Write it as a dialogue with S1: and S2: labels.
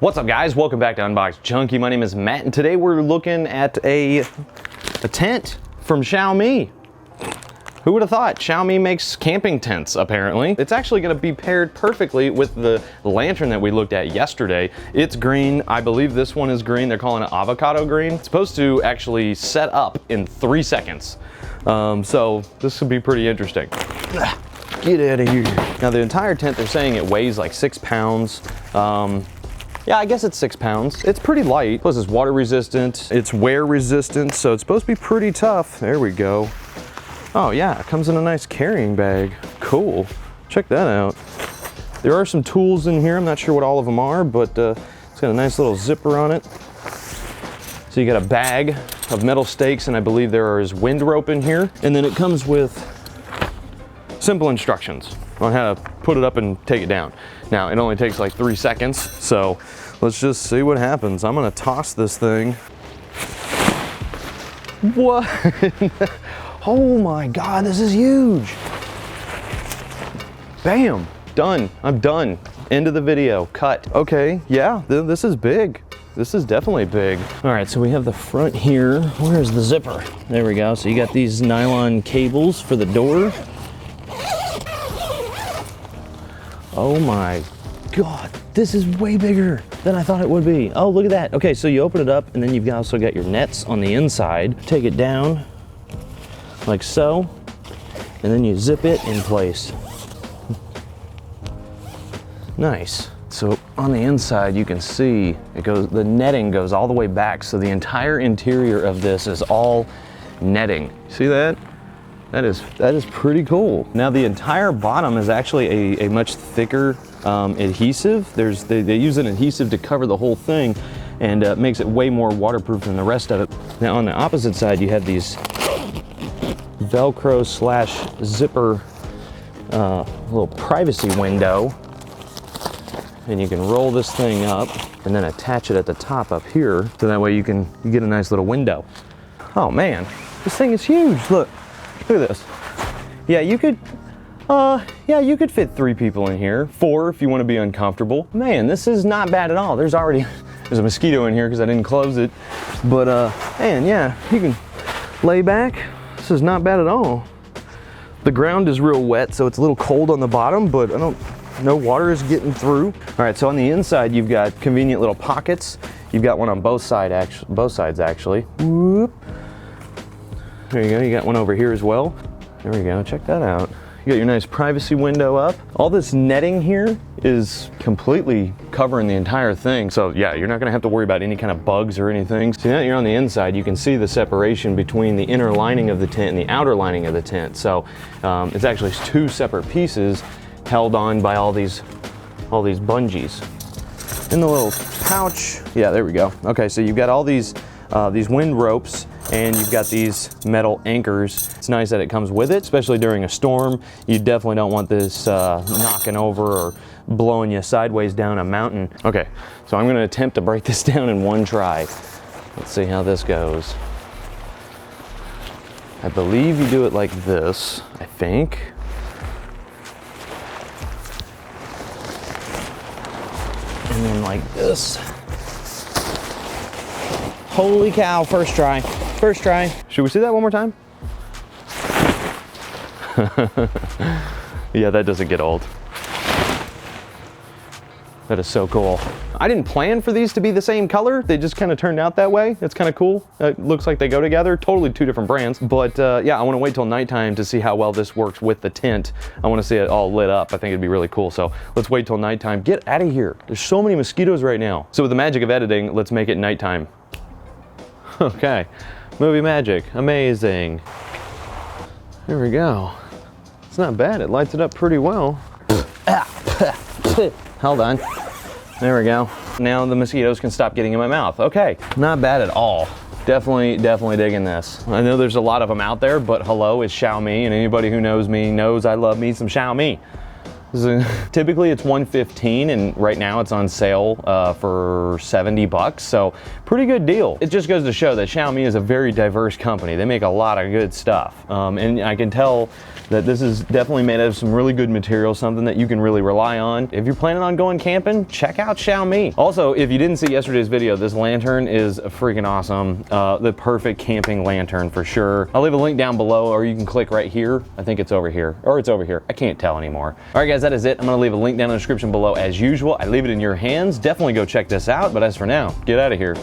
S1: What's up guys, welcome back to Unbox Junkie. My name is Matt and today we're looking at a tent from Xiaomi. Who would have thought? Xiaomi makes camping tents apparently. It's actually gonna be paired perfectly with the lantern that we looked at yesterday. It's green, I believe this one is green. They're calling it avocado green. It's supposed to actually set up in 3 seconds. So this would be pretty interesting. Get out of here. Now the entire tent, they're saying it weighs like 6 pounds. Yeah, I guess it's 6 pounds. It's pretty light. Plus it's water resistant. It's wear resistant, so it's supposed to be pretty tough. There we go. Oh yeah, it comes in a nice carrying bag. Cool, check that out. There are some tools in here. I'm not sure what all of them are, but it's got a nice little zipper on it. So you got a bag of metal stakes, and I believe there is wind rope in here. And then it comes with simple instructions on how to put it up and take it down. Now, it only takes like 3 seconds, so let's just see what happens. I'm gonna toss this thing. What? Oh my God, this is huge. Bam, done, I'm done. End of the video, cut. Okay, yeah, this is big. This is definitely big. All right, so we have the front here. Where's the zipper? There we go. So you got these nylon cables for the door. Oh my God, this is way bigger than I thought it would be. Oh, look at that. Okay, so you open it up and then you've also got your nets on the inside. Take it down like so, and then you zip it in place. Nice. So on the inside, you can see the netting goes all the way back. So the entire interior of this is all netting. See that? That is pretty cool. Now the entire bottom is actually a much thicker adhesive. They use an adhesive to cover the whole thing, and makes it way more waterproof than the rest of it. Now on the opposite side, you have these Velcro / zipper little privacy window, and you can roll this thing up and then attach it at the top up here, so that way you get a nice little window. Oh man, this thing is huge. Look at this. Yeah, you could fit 3 people in here. 4 if you want to be uncomfortable. Man, this is not bad at all. There's a mosquito in here because I didn't close it. But man, yeah, you can lay back. This is not bad at all. The ground is real wet, so it's a little cold on the bottom, but no water is getting through. All right, so on the inside, you've got convenient little pockets. You've got one on both sides actually. Whoop. There you go, you got one over here as well. There we go, check that out. You got your nice privacy window up. All this netting here is completely covering the entire thing. So yeah, you're not gonna have to worry about any kind of bugs or anything. So now that you're on the inside, you can see the separation between the inner lining of the tent and the outer lining of the tent. So it's actually 2 separate pieces held on by all these bungees. In the little pouch, yeah, there we go. Okay, so you've got all these wind ropes, and you've got these metal anchors. It's nice that it comes with it, especially during a storm. You definitely don't want this knocking over or blowing you sideways down a mountain. Okay, so I'm gonna attempt to break this down in one try. Let's see how this goes. I believe you do it like this, I think. And then like this. Holy cow, first try. First try. Should we see that one more time? Yeah, that doesn't get old. That is so cool. I didn't plan for these to be the same color. They just kind of turned out that way. It's kind of cool. It looks like they go together. Totally 2 different brands. But yeah, I want to wait till nighttime to see how well this works with the tent. I want to see it all lit up. I think it'd be really cool. So let's wait till nighttime. Get out of here. There's so many mosquitoes right now. So with the magic of editing, let's make it nighttime. Okay, movie magic, amazing. There we go. It's not bad, it lights it up pretty well. Hold on, there we go. Now the mosquitoes can stop getting in my mouth. Okay, not bad at all. Definitely digging this. I know there's a lot of them out there, but hello, it's Xiaomi, and anybody who knows me knows I love me some Xiaomi. Typically it's $115, and right now it's on sale for $70, so pretty good deal. It just goes to show that Xiaomi is a very diverse company. They make a lot of good stuff, and I can tell that this is definitely made out of some really good material, something that you can really rely on. If you're planning on going camping, check out Xiaomi. Also, if you didn't see yesterday's video, this lantern is freaking awesome. The perfect camping lantern for sure. I'll leave a link down below, or you can click right here. I think it's over here, or it's over here. I can't tell anymore. All right, guys, that is it. I'm gonna leave a link down in the description below as usual. I leave it in your hands. Definitely go check this out, but as for now, get out of here.